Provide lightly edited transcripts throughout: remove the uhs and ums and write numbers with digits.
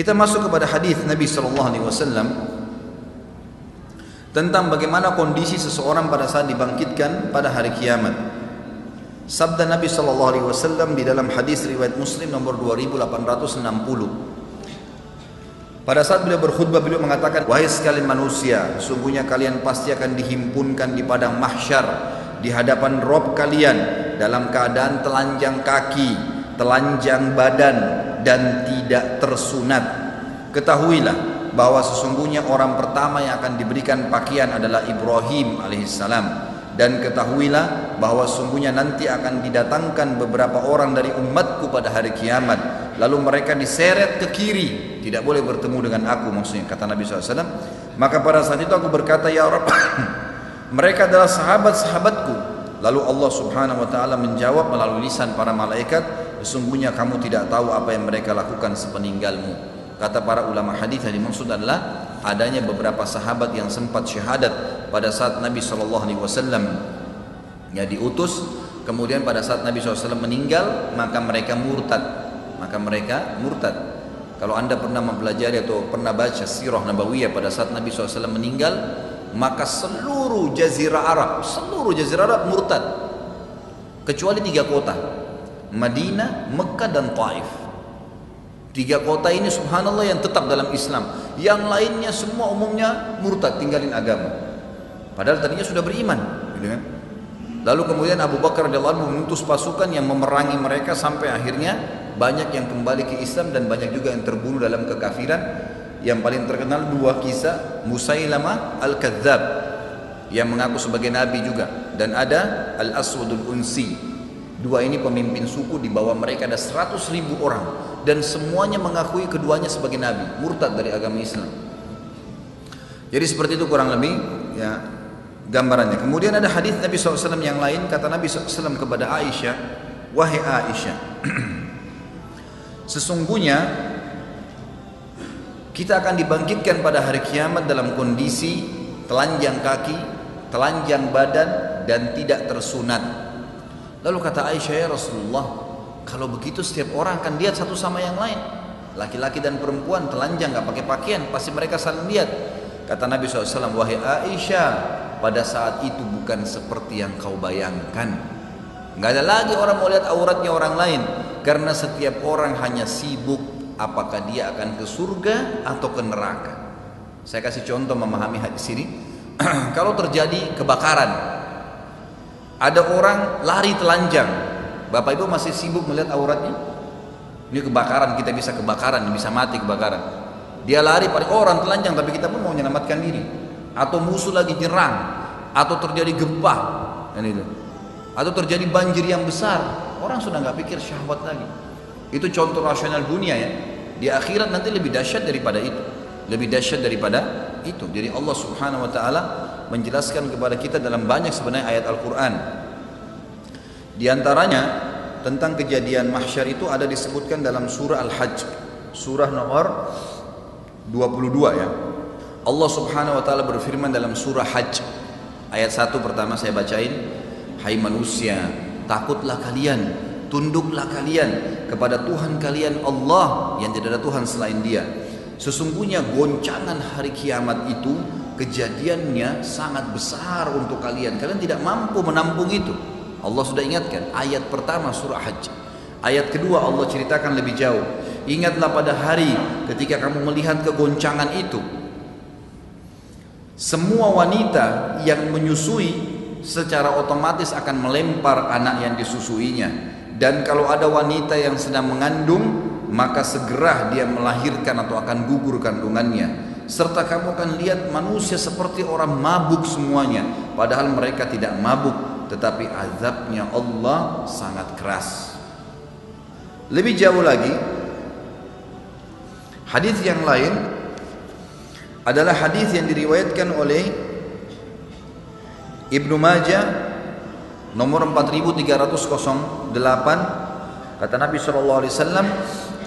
Kita masuk kepada hadis Nabi SAW tentang bagaimana kondisi seseorang pada saat dibangkitkan pada hari kiamat. Sabda Nabi SAW di dalam hadis riwayat Muslim nomor 2860. Pada saat beliau berkhutbah, beliau mengatakan, wahai sekalian manusia, sungguhnya kalian pasti akan dihimpunkan di padang mahsyar di hadapan Rabb kalian dalam keadaan telanjang kaki, telanjang badan, dan tidak tersunat. Ketahuilah bahwa sesungguhnya orang pertama yang akan diberikan pakaian adalah Ibrahim alaihissalam. Dan ketahuilah bahwa sungguhnya nanti akan didatangkan beberapa orang dari umatku pada hari kiamat, lalu mereka diseret ke kiri, tidak boleh bertemu dengan aku, maksudnya kata Nabi SAW. Maka pada saat itu aku berkata, ya Rabb, mereka adalah sahabat-sahabatku. Lalu Allah Subhanahu wa ta'ala menjawab melalui lisan para malaikat, sesungguhnya kamu tidak tahu apa yang mereka lakukan sepeninggalmu. Kata para ulama hadis, yang dimaksud adalah adanya beberapa sahabat yang sempat syahadat pada saat Nabi SAW ya diutus. Kemudian pada saat Nabi SAW meninggal, maka mereka murtad. Kalau anda pernah mempelajari atau pernah baca sirah nabawiyah, pada saat Nabi SAW meninggal, maka seluruh jazirah Arab murtad, kecuali 3 kota, Madinah, Mekah, dan Taif. 3 kota ini subhanallah yang tetap dalam Islam. Yang lainnya semua umumnya murtad, tinggalin agama, padahal tadinya sudah beriman, gitu kan? Lalu kemudian Abu Bakar radhiyallahu anhu mengutus pasukan yang memerangi mereka sampai akhirnya banyak yang kembali ke Islam dan banyak juga yang terbunuh dalam kekafiran. Yang paling terkenal 2 kisah, Musailamah al-Kadzab yang mengaku sebagai nabi juga, dan ada Al-Aswadul Unsi. 2 ini pemimpin suku, di bawah mereka ada 100.000 orang dan semuanya mengakui keduanya sebagai nabi, murtad dari agama Islam. Jadi seperti itu kurang lebih ya gambarannya. Kemudian ada hadis Nabi SAW yang lain, kata Nabi SAW kepada Aisyah, wahai Aisyah, sesungguhnya kita akan dibangkitkan pada hari kiamat dalam kondisi telanjang kaki, telanjang badan, dan tidak tersunat. Lalu kata Aisyah, ya Rasulullah, kalau begitu setiap orang akan lihat satu sama yang lain, laki-laki dan perempuan telanjang gak pakai pakaian, pasti mereka saling lihat. Kata Nabi SAW, wahai Aisyah, pada saat itu bukan seperti yang kau bayangkan. Gak ada lagi orang mau lihat auratnya orang lain, karena setiap orang hanya sibuk apakah dia akan ke surga atau ke neraka. Saya kasih contoh memahami hadis ini. Kalau terjadi kebakaran, ada orang lari telanjang, Bapak Ibu masih sibuk melihat auratnya? Ini kebakaran, kita bisa kebakaran, bisa mati kebakaran. Dia lari pada orang telanjang, tapi kita pun mau menyelamatkan diri. Atau musuh lagi nyerang, atau terjadi gempa, dan itu. Atau terjadi banjir yang besar, orang sudah nggak pikir syahwat lagi. Itu contoh rasional dunia ya. Di akhirat nanti lebih dahsyat daripada itu, lebih dahsyat daripada itu. Jadi Allah Subhanahu Wa Taala menjelaskan kepada kita dalam banyak sebenarnya ayat Al-Quran. Di antaranya tentang kejadian mahsyar itu ada disebutkan dalam surah Al-Hajj, surah nomor 22 ya. Allah Subhanahu Wa Taala berfirman dalam surah Hajj ayat 1 pertama saya bacain, hai manusia, takutlah kalian, tunduklah kalian kepada Tuhan kalian Allah yang tidak ada Tuhan selain Dia. Sesungguhnya goncangan hari kiamat itu kejadiannya sangat besar untuk kalian. Kalian tidak mampu menampung itu. Allah sudah ingatkan. Ayat pertama surah Hajj. Ayat kedua Allah ceritakan lebih jauh. Ingatlah pada hari ketika kamu melihat kegoncangan itu. Semua wanita yang menyusui secara otomatis akan melempar anak yang disusuinya. Dan kalau ada wanita yang sedang mengandung, maka segera dia melahirkan atau akan gugur kandungannya. Serta kamu akan lihat manusia seperti orang mabuk semuanya, padahal mereka tidak mabuk, tetapi azabnya Allah sangat keras. Lebih jauh lagi, hadis yang lain adalah hadis yang diriwayatkan oleh Ibnu Majah nomor 4308. Kata Nabi SAW,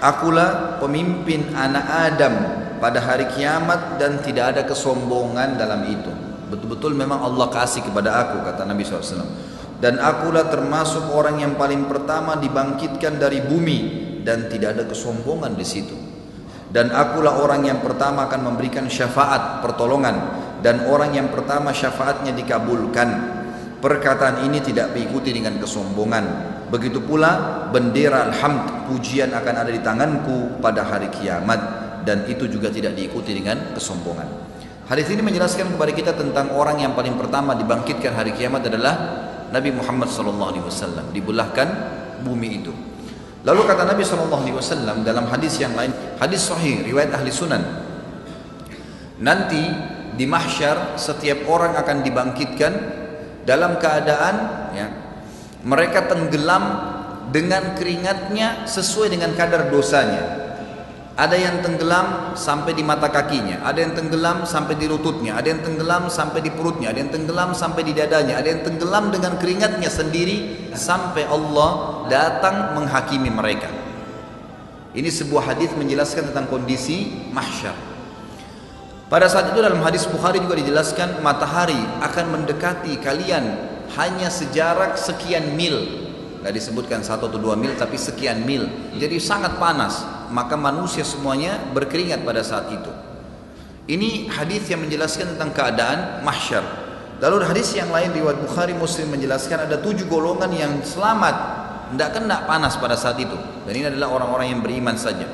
akulah pemimpin anak Adam pada hari kiamat dan tidak ada kesombongan dalam itu. Betul-betul memang Allah kasih kepada aku, kata Nabi SAW. Dan akulah termasuk orang yang paling pertama dibangkitkan dari bumi dan tidak ada kesombongan di situ. dan akulah orang yang pertama akan memberikan syafaat pertolongan, dan orang yang pertama syafaatnya dikabulkan. Perkataan ini tidak diikuti dengan kesombongan. Begitu pula bendera alhamd, pujian akan ada di tanganku pada hari kiamat, dan itu juga tidak diikuti dengan kesombongan. Hadis ini menjelaskan kepada kita tentang orang yang paling pertama dibangkitkan hari kiamat adalah Nabi Muhammad SAW. Dibelahkan bumi itu. Lalu kata Nabi SAW dalam hadis yang lain, hadis sahih riwayat ahli sunan, nanti di mahsyar setiap orang akan dibangkitkan dalam keadaan mereka tenggelam dengan keringatnya sesuai dengan kadar dosanya. Ada yang tenggelam sampai di mata kakinya, ada yang tenggelam sampai di lututnya, ada yang tenggelam sampai di perutnya, ada yang tenggelam sampai di dadanya, ada yang tenggelam dengan keringatnya sendiri sampai Allah datang menghakimi mereka. Ini sebuah hadis menjelaskan tentang kondisi mahsyar. Pada saat itu dalam hadis Bukhari juga dijelaskan matahari akan mendekati kalian hanya sejarak sekian mil. Tidak disebutkan 1 atau 2 mil, tapi sekian mil. Jadi sangat panas. Maka manusia semuanya berkeringat pada saat itu. Ini hadis yang menjelaskan tentang keadaan mahsyar. Lalu hadis yang lain riwayat Bukhari Muslim menjelaskan ada 7 golongan yang selamat, tidak kena panas pada saat itu. Dan ini adalah orang-orang yang beriman saja.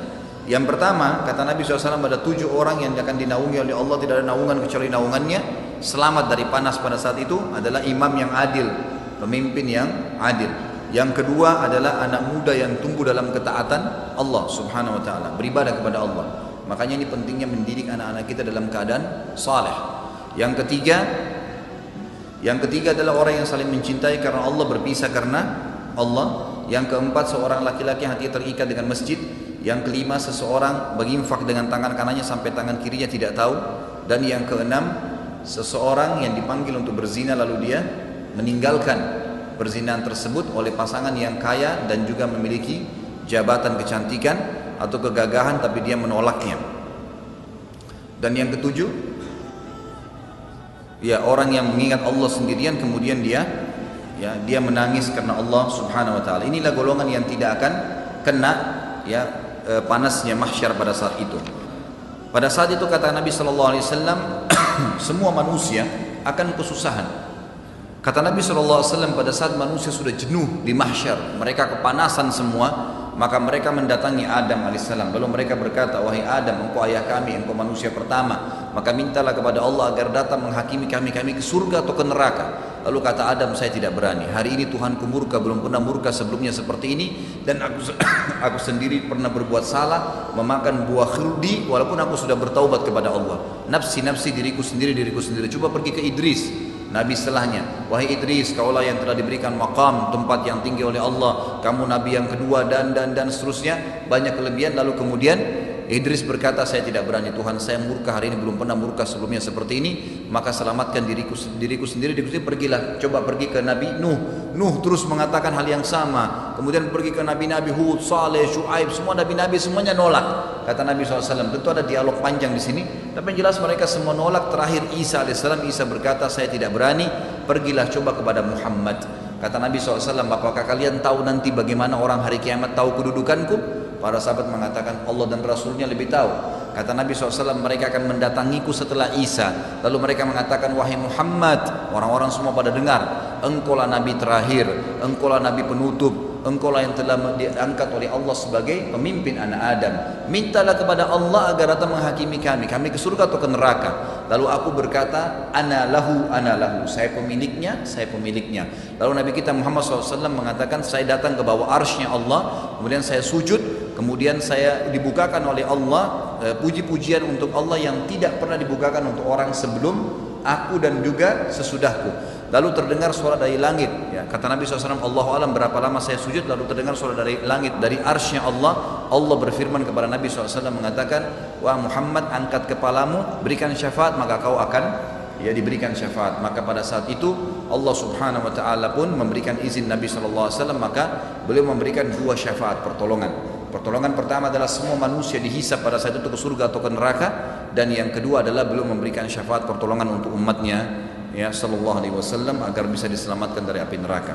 Yang pertama, kata Nabi SAW, ada 7 orang yang akan dinaungi oleh Allah, tidak ada naungan kecuali naungannya. Selamat dari panas pada saat itu adalah imam yang adil, pemimpin yang adil. Yang kedua adalah anak muda yang tumbuh dalam ketaatan Allah Subhanahu wa taala, beribadah kepada Allah. Makanya ini pentingnya mendidik anak-anak kita dalam keadaan saleh. Yang ketiga adalah orang yang saling mencintai karena Allah, berpisah karena Allah. Yang keempat, seorang laki-laki yang hatinya terikat dengan masjid. Yang kelima, seseorang berinfak dengan tangan kanannya sampai tangan kirinya tidak tahu. Dan yang keenam, seseorang yang dipanggil untuk berzina lalu dia meninggalkan perzinahan tersebut oleh pasangan yang kaya dan juga memiliki jabatan kecantikan atau kegagahan, tapi dia menolaknya. Dan yang ketujuh, orang yang mengingat Allah sendirian kemudian dia menangis karena Allah Subhanahu wa taala. Inilah golongan yang tidak akan kena panasnya mahsyar pada saat itu. Pada saat itu kata Nabi sallallahu alaihi wasallam, semua manusia akan kesusahan. Kata Nabi SAW, pada saat manusia sudah jenuh di mahsyar, mereka kepanasan semua, maka mereka mendatangi Adam alaihissalam. Lalu mereka berkata, wahai Adam, engkau ayah kami, engkau manusia pertama, maka mintalah kepada Allah agar datang menghakimi kami ke surga atau ke neraka. Lalu kata Adam, saya tidak berani. Hari ini Tuhanku murka, belum pernah murka sebelumnya seperti ini. Dan aku sendiri pernah berbuat salah, memakan buah khuldi, walaupun aku sudah bertaubat kepada Allah. Nafsi, diriku sendiri. Coba pergi ke Idris, Nabi setelahnya, wahai Idris, kaulah yang telah diberikan maqam, tempat yang tinggi oleh Allah, kamu Nabi yang kedua, dan seterusnya, banyak kelebihan. Lalu kemudian Idris berkata, saya tidak berani, Tuhan saya murka hari ini, belum pernah murka sebelumnya seperti ini, maka selamatkan diriku sendiri. Pergilah, coba pergi ke Nabi Nuh terus mengatakan hal yang sama. Kemudian pergi ke Nabi Hud, Saleh, Syuaib, semua Nabi semuanya nolak. Kata Nabi SAW, tentu ada dialog panjang di sini, tapi yang jelas mereka semua nolak. Terakhir Isa alaihissalam, Isa berkata, saya tidak berani, pergilah coba kepada Muhammad. Kata Nabi SAW, apakah kalian tahu nanti bagaimana orang hari kiamat tahu kedudukanku? Para sahabat mengatakan, Allah dan Rasulnya lebih tahu. Kata Nabi SAW, mereka akan mendatangiku setelah Isa. Lalu mereka mengatakan, wahai Muhammad, orang-orang semua pada dengar, engkaulah Nabi terakhir, engkaulah Nabi penutup, engkaulah yang telah diangkat oleh Allah sebagai pemimpin anak Adam. Mintalah kepada Allah agar datang menghakimi kami ke surga atau ke neraka. Lalu aku berkata, ana lahu, saya pemiliknya. Lalu Nabi kita Muhammad SAW mengatakan, saya datang ke bawah arsy-Nya Allah, kemudian saya sujud, kemudian saya dibukakan oleh Allah puji-pujian untuk Allah yang tidak pernah dibukakan untuk orang sebelum aku dan juga sesudahku. Lalu terdengar suara dari langit, kata Nabi SAW, Allahu alam berapa lama saya sujud, lalu terdengar suara dari langit, dari arsy-Nya Allah. Allah berfirman kepada Nabi SAW mengatakan, wah Muhammad, angkat kepalamu, berikan syafaat, maka kau akan diberikan syafaat. Maka pada saat itu Allah Subhanahu wa taala pun memberikan izin Nabi SAW, maka beliau memberikan 2 syafaat pertolongan. Pertolongan pertama adalah semua manusia dihisab pada saat itu ke surga atau ke neraka, dan yang kedua adalah beliau memberikan syafaat pertolongan untuk umatnya sallallahu alaihi wasallam agar bisa diselamatkan dari api neraka.